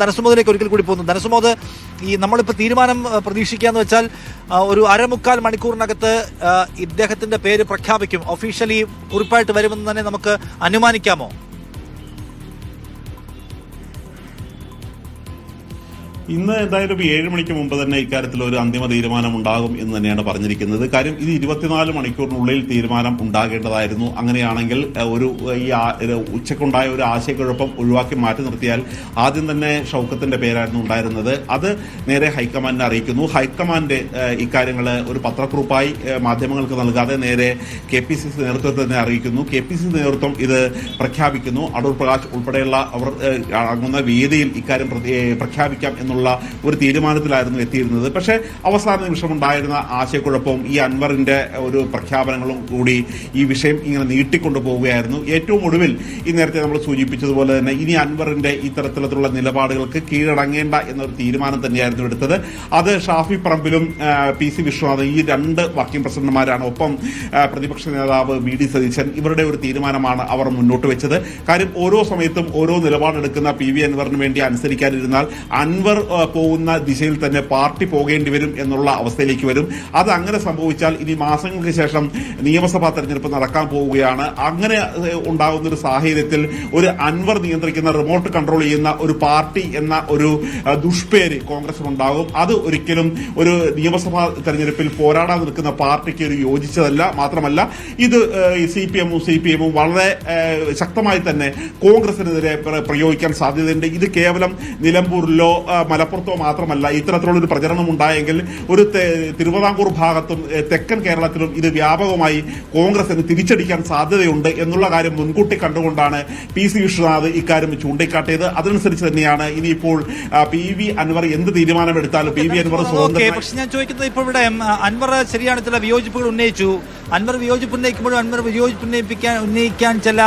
ധനസുമോദിലേക്ക് ഒരിക്കൽ കൂടി പോകുന്നു. ധനസുമോദ്, ഈ നമ്മളിപ്പോൾ തീരുമാനം പ്രതീക്ഷിക്കാന്ന് വെച്ചാൽ ഒരു 1.25 മണിക്കൂറിനകത്ത് ഇദ്ദേഹത്തിന്റെ പേര് പ്രഖ്യാപിക്കും, ഒഫീഷ്യലി കുറിപ്പായിട്ട് വരുമെന്ന് തന്നെ നമുക്ക് അനുമാനിക്കാമോ? ഇന്ന് എന്തായാലും 7 മണിക്ക് മുമ്പ് തന്നെ ഇക്കാര്യത്തിൽ ഒരു അന്തിമ തീരുമാനം ഉണ്ടാകും എന്ന് തന്നെയാണ് പറഞ്ഞിരിക്കുന്നത്. കാര്യം ഇത് 24 മണിക്കൂറിനുള്ളിൽ തീരുമാനം ഉണ്ടാകേണ്ടതായിരുന്നു. അങ്ങനെയാണെങ്കിൽ ഈ ഉച്ചക്കുണ്ടായ ഒരു ആശയക്കുഴപ്പം ഒഴിവാക്കി മാറ്റി നിർത്തിയാൽ ആദ്യം തന്നെ ഷൗക്കത്തിന്റെ പേരായിരുന്നു ഉണ്ടായിരുന്നത്. അത് നേരെ ഹൈക്കമാൻഡിനെ അറിയിക്കുന്നു. ഹൈക്കമാൻഡ് ഇക്കാര്യങ്ങൾ ഒരു പത്രക്കുറിപ്പായി മാധ്യമങ്ങൾക്ക് നൽകാതെ നേരെ KPCC നേതൃത്വത്തെ തന്നെ അറിയിക്കുന്നു. KPCC നേതൃത്വം ഇത് പ്രഖ്യാപിക്കുന്നു. അടൂർ പ്രകാശ് ഉൾപ്പെടെയുള്ള അവർ അടങ്ങുന്ന വേദിയിൽ ഇക്കാര്യം പ്രഖ്യാപിക്കാം എന്നുള്ള ഒരു തീരുമാനത്തിലായിരുന്നു എത്തിയിരുന്നത്. പക്ഷേ അവസാന നിമിഷം ഉണ്ടായിരുന്ന ആശയക്കുഴപ്പവും ഈ അൻവറിന്റെ ഒരു പ്രഖ്യാപനങ്ങളും കൂടി ഈ വിഷയം ഇങ്ങനെ നീട്ടിക്കൊണ്ടു പോവുകയായിരുന്നു. ഏറ്റവും ഒടുവിൽ ഈ നേരത്തെ നമ്മൾ സൂചിപ്പിച്ചതുപോലെ തന്നെ ഇനി അൻവറിന്റെ ഇത്തരത്തിലുള്ള നിലപാടുകൾക്ക് കീഴടങ്ങേണ്ട എന്നൊരു തീരുമാനം തന്നെയായിരുന്നു എടുത്തത്. അത് ഷാഫി പറമ്പിലും PC വിശ്വനാഥും ഈ 2 വർക്കിംഗ് പ്രസിഡന്റുമാരാണ്. ഒപ്പം പ്രതിപക്ഷ നേതാവ് VD സതീശൻ, ഇവരുടെ ഒരു തീരുമാനമാണ് അവർ മുന്നോട്ട് വെച്ചത്. കാര്യം ഓരോ സമയത്തും ഓരോ നിലപാടെടുക്കുന്ന PV അൻവറിന് വേണ്ടി അനുസരിക്കാതിരുന്നാൽ അൻവർ പോകുന്ന ദിശയിൽ തന്നെ പാർട്ടി പോകേണ്ടി വരും എന്നുള്ള അവസ്ഥയിലേക്ക് വരും. അത് അങ്ങനെ സംഭവിച്ചാൽ ഇനി മാസങ്ങൾക്ക് ശേഷം നിയമസഭാ തെരഞ്ഞെടുപ്പ് നടക്കാൻ പോവുകയാണ്. അങ്ങനെ ഉണ്ടാകുന്ന ഒരു സാഹചര്യത്തിൽ ഒരു അൻവർ നിയന്ത്രിക്കുന്ന റിമോട്ട് കൺട്രോൾ ചെയ്യുന്ന ഒരു പാർട്ടി എന്ന ഒരു ദുഷ്പേര് കോൺഗ്രസിനുണ്ടാകും. അത് ഒരിക്കലും ഒരു നിയമസഭാ തെരഞ്ഞെടുപ്പിൽ പോരാടാൻ നിൽക്കുന്ന പാർട്ടിക്ക് ഒരു യോജിച്ചതല്ല. മാത്രമല്ല ഇത് CPM വളരെ ശക്തമായി തന്നെ കോൺഗ്രസിനെതിരെ പ്രയോഗിക്കാൻ സാധ്യതയുണ്ട്. ഇത് കേവലം നിലമ്പൂരിലോ മലപ്പുറത്തോ മാത്രമല്ല, ഇത്തരത്തിലുള്ളൊരു പ്രചരണം ഉണ്ടായെങ്കിൽ ഒരു തിരുവിതാംകൂർ ഭാഗത്തും തെക്കൻ കേരളത്തിലും ഇത് വ്യാപകമായി കോൺഗ്രസിന് തിരിച്ചടിക്കാൻ സാധ്യതയുണ്ട് എന്നുള്ള കാര്യം മുൻകൂട്ടി കണ്ടുകൊണ്ടാണ് PC വിശ്വനാഥ് ഇക്കാര്യം ചൂണ്ടിക്കാട്ടിയത്. അതനുസരിച്ച് തന്നെയാണ് ഇനിയിപ്പോൾ PV അൻവർ എന്ത് തീരുമാനമെടുത്താലും PV അൻവർ സ്വതന്ത്രം. പക്ഷെ ഞാൻ ചോദിക്കുന്നത്, ഇപ്പോൾ ഇവിടെ അൻവർ ശരിയാണ് ചില വിയോജിപ്പുകൾ ഉന്നയിച്ചു. അൻവർ വിയോജിപ്പ് ഉന്നയിക്കുമ്പോഴും അൻവർ വിയോജിപ്പ് ഉന്നയിക്കാൻ ചില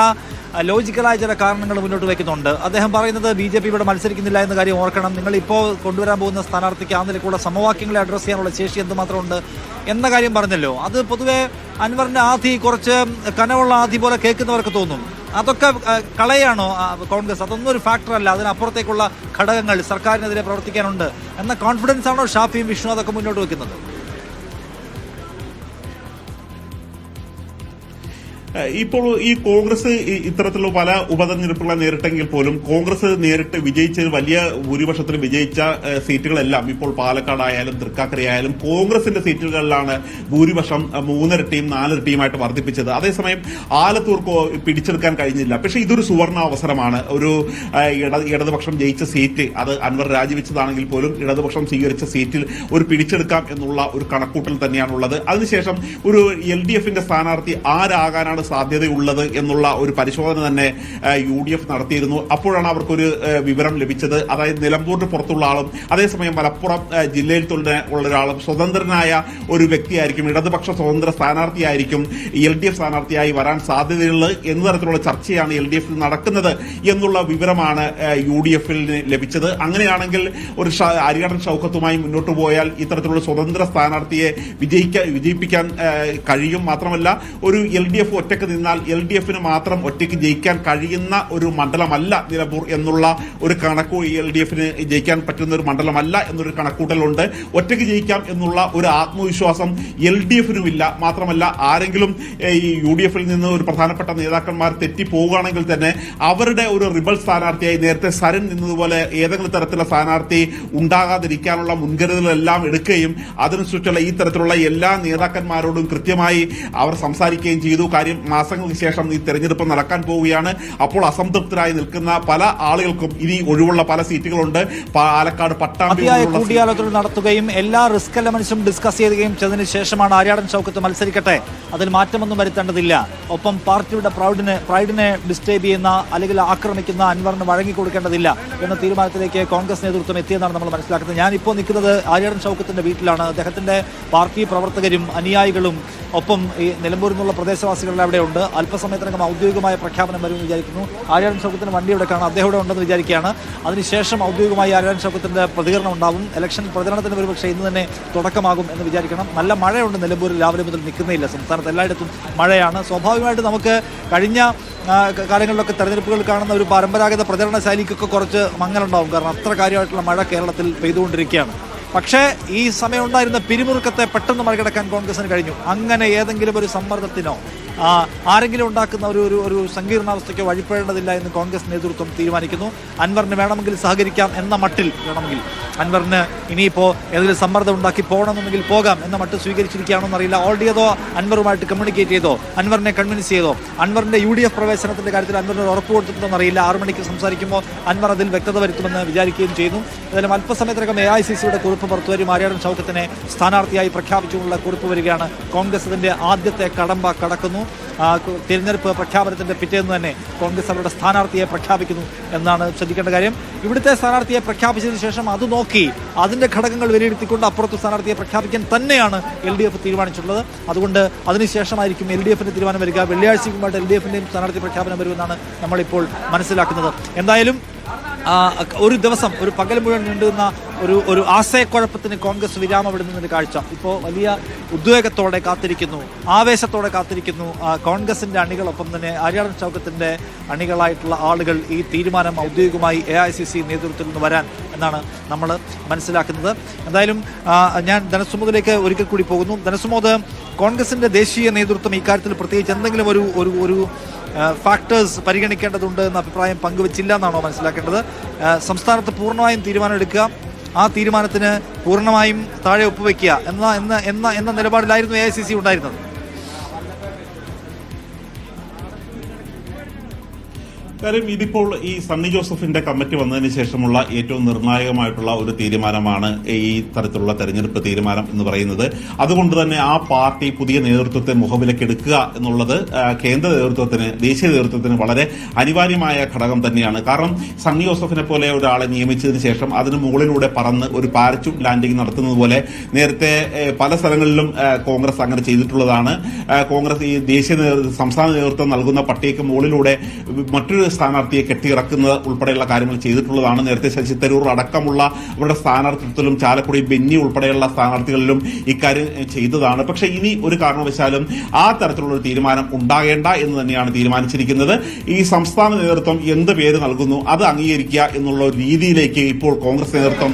ലോജിക്കലായ ചില കാരണങ്ങൾ മുന്നോട്ട് വയ്ക്കുന്നുണ്ട്. അദ്ദേഹം പറയുന്നത് BJP ഇവിടെ മത്സരിക്കുന്നില്ല എന്ന കാര്യം ഓർക്കണം, നിങ്ങൾ ഇപ്പോൾ കൊണ്ടുവരാൻ പോകുന്ന സ്ഥാനാർത്ഥിക്ക് ആ നിലയ്ക്കുള്ള സമവാക്യങ്ങളെ അഡ്രസ് ചെയ്യാനുള്ള ശേഷി എന്തുമാത്രമുണ്ട് എന്ന കാര്യം പറഞ്ഞല്ലോ. അത് പൊതുവെ അൻവറിന്റെ ആധി കുറച്ച് കനവുള്ള ആധി പോലെ കേൾക്കുന്നവർക്ക് തോന്നും. അതൊക്കെ കളയാണോ കോൺഗ്രസ്? അതൊന്നും ഒരു ഫാക്ടർ അല്ല, അതിനപ്പുറത്തേക്കുള്ള ഘടകങ്ങൾ സർക്കാരിനെതിരെ പ്രവർത്തിക്കാനുണ്ട് എന്ന കോൺഫിഡൻസ് ആണോ ഷാഫിയും വിഷ്ണുവൊക്കെ മുന്നോട്ട് വയ്ക്കുന്നത്? ഇപ്പോൾ ഈ കോൺഗ്രസ് ഇത്തരത്തിലുള്ള പല ഉപതെരഞ്ഞെടുപ്പുകളെ നേരിട്ടെങ്കിൽ പോലും കോൺഗ്രസ് നേരിട്ട് വിജയിച്ച വലിയ ഭൂരിപക്ഷത്തിൽ വിജയിച്ച സീറ്റുകളെല്ലാം ഇപ്പോൾ പാലക്കാടായാലും തൃക്കാക്കരയായാലും കോൺഗ്രസിന്റെ സീറ്റുകളിലാണ് ഭൂരിപക്ഷം 3 ഇരട്ടിയും 4 ഇരട്ടിയുമായിട്ട് വർദ്ധിപ്പിച്ചത്. അതേസമയം ആലത്തൂർക്ക് പിടിച്ചെടുക്കാൻ കഴിഞ്ഞില്ല. പക്ഷേ ഇതൊരു സുവർണ അവസരമാണ്. ഒരു ഇടതുപക്ഷം ജയിച്ച സീറ്റ്, അത് അൻവർ രാജിവെച്ചതാണെങ്കിൽ പോലും ഇടതുപക്ഷം സ്വീകരിച്ച സീറ്റിൽ ഒരു പിടിച്ചെടുക്കാം എന്നുള്ള ഒരു കണക്കൂട്ടൽ തന്നെയാണുള്ളത്. അതിനുശേഷം ഒരു LDFന്റെ സ്ഥാനാർത്ഥി ആരാകാനാണ് സാധ്യതയുള്ളത് എന്നുള്ള ഒരു പരിശോധന തന്നെ UDF നടത്തിയിരുന്നു. അപ്പോഴാണ് അവർക്കൊരു വിവരം ലഭിച്ചത്. അതായത് നിലമ്പൂരിന് പുറത്തുള്ള ആളും അതേസമയം മലപ്പുറം ജില്ലയിൽ തന്നെ ഉള്ള ഒരാളും സ്വതന്ത്രനായ ഒരു വ്യക്തിയായിരിക്കും, ഇടതുപക്ഷ സ്വതന്ത്ര സ്ഥാനാർത്ഥിയായിരിക്കും LDF സ്ഥാനാർത്ഥിയായി വരാൻ സാധ്യതയുള്ളത് എന്ന തരത്തിലുള്ള ചർച്ചയാണ് LDF നടക്കുന്നത് എന്നുള്ള വിവരമാണ് UDFിൽ ലഭിച്ചത്. അങ്ങനെയാണെങ്കിൽ ഒരു അരികടൻ ഷൗക്കത്തുമായി മുന്നോട്ട് പോയാൽ ഇത്തരത്തിലുള്ള സ്വതന്ത്ര സ്ഥാനാർത്ഥിയെ വിജയിപ്പിക്കാൻ കഴിയും. മാത്രമല്ല ഒരു LDF ഒറ്റയ്ക്ക് നിന്നാൽ LDFന് മാത്രം ഒറ്റയ്ക്ക് ജയിക്കാൻ കഴിയുന്ന ഒരു മണ്ഡലമല്ല നിലമ്പൂർ എന്നുള്ള ഒരു കണക്കു, LDFന് ജയിക്കാൻ പറ്റുന്ന ഒരു മണ്ഡലമല്ല എന്നൊരു കണക്കൂട്ടലുണ്ട്. ഒറ്റയ്ക്ക് ജയിക്കാം എന്നുള്ള ഒരു ആത്മവിശ്വാസം LDFനുമില്ല. മാത്രമല്ല ആരെങ്കിലും ഈ UDFിൽ നിന്ന് ഒരു പ്രധാനപ്പെട്ട നേതാക്കന്മാർ തെറ്റിപ്പോവുകയാണെങ്കിൽ തന്നെ അവരുടെ ഒരു റിബൽ സ്ഥാനാർത്ഥിയായി നേരത്തെ സരൻ നിന്നതുപോലെ ഏതെങ്കിലും തരത്തിലുള്ള സ്ഥാനാർത്ഥി ഉണ്ടാകാതിരിക്കാനുള്ള മുൻകരുതലെല്ലാം എടുക്കുകയും അതിനനുസരിച്ചുള്ള ഈ തരത്തിലുള്ള എല്ലാ നേതാക്കന്മാരോടും കൃത്യമായി അവർ സംസാരിക്കുകയും ചെയ്തു. കാര്യം മാസങ്ങൾക്ക് ശേഷം ഈ തെരഞ്ഞെടുപ്പ് നടക്കാൻ പോവുകയാണ്. അപ്പോൾ അസംതൃപ്തരായി നിൽക്കുന്ന പല ആളുകൾക്കും ഇനി ഒഴിവുള്ള പല സീറ്റുകളുണ്ട്. പാലക്കാട് പട്ടാമ്പി കൂടിയാലോചന നടത്തുകയും എല്ലാ റിസ്ക് എലമെന്റ്സും ഡിസ്കസ് ചെയ്യുകയും ചെയ്തതിനു ശേഷമാണ് ആര്യാടൻ ഷൗക്കത്ത് മത്സരിക്കട്ടെ, അതിൽ മാറ്റമൊന്നും വരുത്തേണ്ടതില്ല, ഒപ്പം പാർട്ടിയുടെ പ്രൈഡിനെ ഡിസ്റ്റർബ് ചെയ്യുന്ന അല്ലെങ്കിൽ ആക്രമിക്കുന്ന അൻവറിന് വഴങ്ങിക്കൊടുക്കേണ്ടതില്ല എന്ന തീരുമാനത്തിലേക്ക് കോൺഗ്രസ് നേതൃത്വം എത്തിയെന്നാണ് നമ്മൾ മനസ്സിലാക്കുന്നത്. ഞാനിപ്പോൾ നിൽക്കുന്നത് ആര്യാടൻ ഷൗക്കത്തിന്റെ വീട്ടിലാണ്. അദ്ദേഹത്തിന്റെ പാർട്ടി പ്രവർത്തകരും അനുയായികളും ഒപ്പം ഈ നിലമ്പൂരിൽ നിന്നുള്ള പ്രദേശവാസികളുടെ അവിടെയുണ്ട്. അല്പസമയത്തിനകം ഔദ്യോഗികമായ പ്രഖ്യാപനം വരുമെന്ന് വിചാരിക്കുന്നു. ആര്യാടൻ ഷൗക്കത്തിന് വണ്ടി ഇവിടെ കാണാം, അദ്ദേഹം ഇവിടെ ഉണ്ടെന്ന് വിചാരിക്കുകയാണ്. അതിനുശേഷം ഔദ്യോഗികമായി ആര്യാടൻ ഷൗക്കത്തിന്റെ പ്രതികരണം ഉണ്ടാവും. ഇലക്ഷൻ പ്രചരണത്തിന് ഒരുപക്ഷെ ഇന്ന് തന്നെ തുടക്കമാകും എന്ന് വിചാരിക്കണം. നല്ല മഴയുണ്ട് നിലമ്പൂരിൽ, രാവിലെ മുതൽ നിൽക്കുന്നില്ല. സംസ്ഥാനത്ത് എല്ലായിടത്തും മഴയാണ്. സ്വാഭാവികമായിട്ട് നമുക്ക് കഴിഞ്ഞ കാലങ്ങളിലൊക്കെ തെരഞ്ഞെടുപ്പുകൾ കാണുന്ന ഒരു പരമ്പരാഗത പ്രചരണ ശൈലിക്കൊക്കെ കുറച്ച് മങ്ങലുണ്ടാവും. കാരണം അത്ര കാര്യമായിട്ടുള്ള മഴ കേരളത്തിൽ പെയ്തുകൊണ്ടിരിക്കുകയാണ്. പക്ഷേ ഈ സമയം ഉണ്ടായിരുന്ന പിരിമുറുക്കത്തെ പെട്ടെന്ന് മറികടക്കാൻ കോൺഗ്രസിന് കഴിഞ്ഞു. അങ്ങനെ ഏതെങ്കിലും ഒരു സമ്മർദ്ദത്തിനോ ആരെങ്കിലും ഉണ്ടാക്കുന്ന ഒരു സങ്കീർണാവസ്ഥയ്ക്കോ വഴിപ്പെടേണ്ടതില്ല എന്ന് കോൺഗ്രസ് നേതൃത്വം തീരുമാനിക്കുന്നു. അൻവറിന് വേണമെങ്കിൽ സഹകരിക്കാം എന്ന മട്ടിൽ, വേണമെങ്കിൽ അൻവറിന് ഇനിയിപ്പോൾ ഏതെങ്കിലും സമ്മർദ്ദം ഉണ്ടാക്കി പോകണമെന്നുണ്ടെങ്കിൽ പോകാം എന്ന മട്ടിൽ സ്വീകരിച്ചിരിക്കുകയാണെന്ന് അറിയില്ല. ഓൾറെഡി അതോ അൻവറുമായിട്ട് കമ്മ്യൂണിക്കേറ്റ് ചെയ്തോ, അൻവറിനെ കൺവിൻസ് ചെയ്തോ, അൻവറിന്റെ UDF പ്രവേശനത്തിന്റെ കാര്യത്തിൽ അൻവറിന് ഉറപ്പ് കൊടുത്തിട്ടുണ്ടെന്ന് അറിയില്ല. 6 മണിക്ക് സംസാരിക്കുമ്പോൾ അൻവർ അതിൽ വ്യക്തത വരുത്തുമെന്ന് വിചാരിക്കുകയും ചെയ്യുന്നു. ഏതായാലും അല്പസമയത്തിനകം AICCയുടെ കുറിപ്പ് പുറത്തുവരും. ആര്യാടൻ ഷൗക്കത്തിനെ സ്ഥാനാർത്ഥിയായി പ്രഖ്യാപിച്ചുകൊണ്ടുള്ള കുറിപ്പ് വരികയാണ്. കോൺഗ്രസ് ഇതിന്റെ ആദ്യത്തെ കടമ്പ കടക്കുന്നു. തിരഞ്ഞെടുപ്പ് പ്രഖ്യാപനത്തിന്റെ പിറ്റേന്ന് തന്നെ കോൺഗ്രസ് അവരുടെ സ്ഥാനാർത്ഥിയെ പ്രഖ്യാപിക്കുന്നു എന്നാണ് ശ്രദ്ധിക്കേണ്ട കാര്യം. ഇവിടുത്തെ സ്ഥാനാർത്ഥിയെ പ്രഖ്യാപിച്ചതിന് ശേഷം അത് നോക്കി അതിന്റെ ഘടകങ്ങൾ വിലയിരുത്തിക്കൊണ്ട് അപ്പുറത്ത് സ്ഥാനാർത്ഥിയെ പ്രഖ്യാപിക്കാൻ തന്നെയാണ് LDF തീരുമാനിച്ചിട്ടുള്ളത്. അതുകൊണ്ട് അതിനുശേഷമായിരിക്കും LDFന്റെ തീരുമാനം വരിക. വെള്ളിയാഴ്ചയ്ക്ക് മുമ്പായിട്ട് LDFന്റെയും സ്ഥാനാർത്ഥി പ്രഖ്യാപനം വരുമെന്നാണ് നമ്മളിപ്പോൾ മനസ്സിലാക്കുന്നത്. എന്തായാലും ഒരു ദിവസം, ഒരു പകൽ മുഴുവൻ നീണ്ടുന്ന ഒരു ആശയക്കുഴപ്പത്തിന് കോൺഗ്രസ് വിരാമമിടുന്നതിന്റെ കാഴ്ച ഇപ്പോൾ വലിയ ഉദ്വേഗത്തോടെ കാത്തിരിക്കുന്നു, ആവേശത്തോടെ കാത്തിരിക്കുന്നു കോൺഗ്രസിന്റെ അണികളൊപ്പം തന്നെ ആര്യാടൻ ഷൗക്കത്തിന്റെ അണികളായിട്ടുള്ള ആളുകൾ ഈ തീരുമാനം ഔദ്യോഗികമായി AICC നേതൃത്വത്തിൽ നിന്ന് വരാൻ എന്നാണ് നമ്മൾ മനസ്സിലാക്കുന്നത്. എന്തായാലും ഞാൻ ധനസുമോദിലേക്ക് ഒരിക്കൽ കൂടി പോകുന്നു. ധനസുമോദ്, കോൺഗ്രസിന്റെ ദേശീയ നേതൃത്വം ഇക്കാര്യത്തിൽ പ്രത്യേകിച്ച് എന്തെങ്കിലും ഒരു ഫാക്ടേഴ്സ് പരിഗണിക്കേണ്ടതുണ്ട് എന്ന അഭിപ്രായം പങ്കുവച്ചില്ല എന്നാണോ മനസ്സിലാക്കേണ്ടത്? സംസ്ഥാനത്ത് പൂർണ്ണമായും തീരുമാനമെടുക്കുക, ആ തീരുമാനത്തിന് പൂർണ്ണമായും താഴെ ഒപ്പുവെക്കുക എന്ന നിലപാടിലായിരുന്നു AICC ഉണ്ടായിരുന്നത്. കാര്യം ഇതിപ്പോൾ ഈ സണ്ണി ജോസഫിന്റെ കമ്മിറ്റി വന്നതിന് ശേഷമുള്ള ഏറ്റവും നിർണായകമായിട്ടുള്ള ഒരു തീരുമാനമാണ് ഈ തരത്തിലുള്ള തെരഞ്ഞെടുപ്പ് തീരുമാനം എന്ന് പറയുന്നത്. അതുകൊണ്ട് തന്നെ ആ പാർട്ടി പുതിയ നേതൃത്വത്തെ മുഖവിലക്കെടുക്കുക എന്നുള്ളത് കേന്ദ്ര നേതൃത്വത്തിന്, ദേശീയ നേതൃത്വത്തിന് വളരെ അനിവാര്യമായ ഘടകം തന്നെയാണ്. കാരണം സണ്ണി ജോസഫിനെ പോലെ ഒരാളെ നിയമിച്ചതിന് ശേഷം അതിന് മുകളിലൂടെ പറന്ന് ഒരു പാരച്യൂട്ട് ലാൻഡിംഗ് നടത്തുന്നത് പോലെ നേരത്തെ പല സ്ഥലങ്ങളിലും കോൺഗ്രസ് അങ്ങനെ ചെയ്തിട്ടുള്ളതാണ്. കോൺഗ്രസ് ഈ സംസ്ഥാന നേതൃത്വം നൽകുന്ന പട്ടികയ്ക്ക് മുകളിലൂടെ മറ്റൊരു സ്ഥാനാർത്ഥിയെ കെട്ടിയിറക്കുന്നത് ഉൾപ്പെടെയുള്ള കാര്യങ്ങൾ ചെയ്തിട്ടുള്ളതാണ്. നേരത്തെ ശശി തരൂർ അടക്കമുള്ള അവരുടെ സ്ഥാനാർത്ഥിത്വത്തിലും ചാലക്കുടി ബെന്നി ഉൾപ്പെടെയുള്ള സ്ഥാനാർത്ഥികളിലും ഇക്കാര്യം ചെയ്തതാണ്. പക്ഷെ ഇനി ഒരു കാരണവശാലും ആ തരത്തിലുള്ള ഒരു തീരുമാനം ഉണ്ടാകേണ്ട എന്ന് തന്നെയാണ് തീരുമാനിച്ചിരിക്കുന്നത്. ഈ സംസ്ഥാന നേതൃത്വം എന്ത് പേര് നൽകുന്നു അത് അംഗീകരിക്കുക എന്നുള്ള ഒരു രീതിയിലേക്ക് ഇപ്പോൾ കോൺഗ്രസ് നേതൃത്വം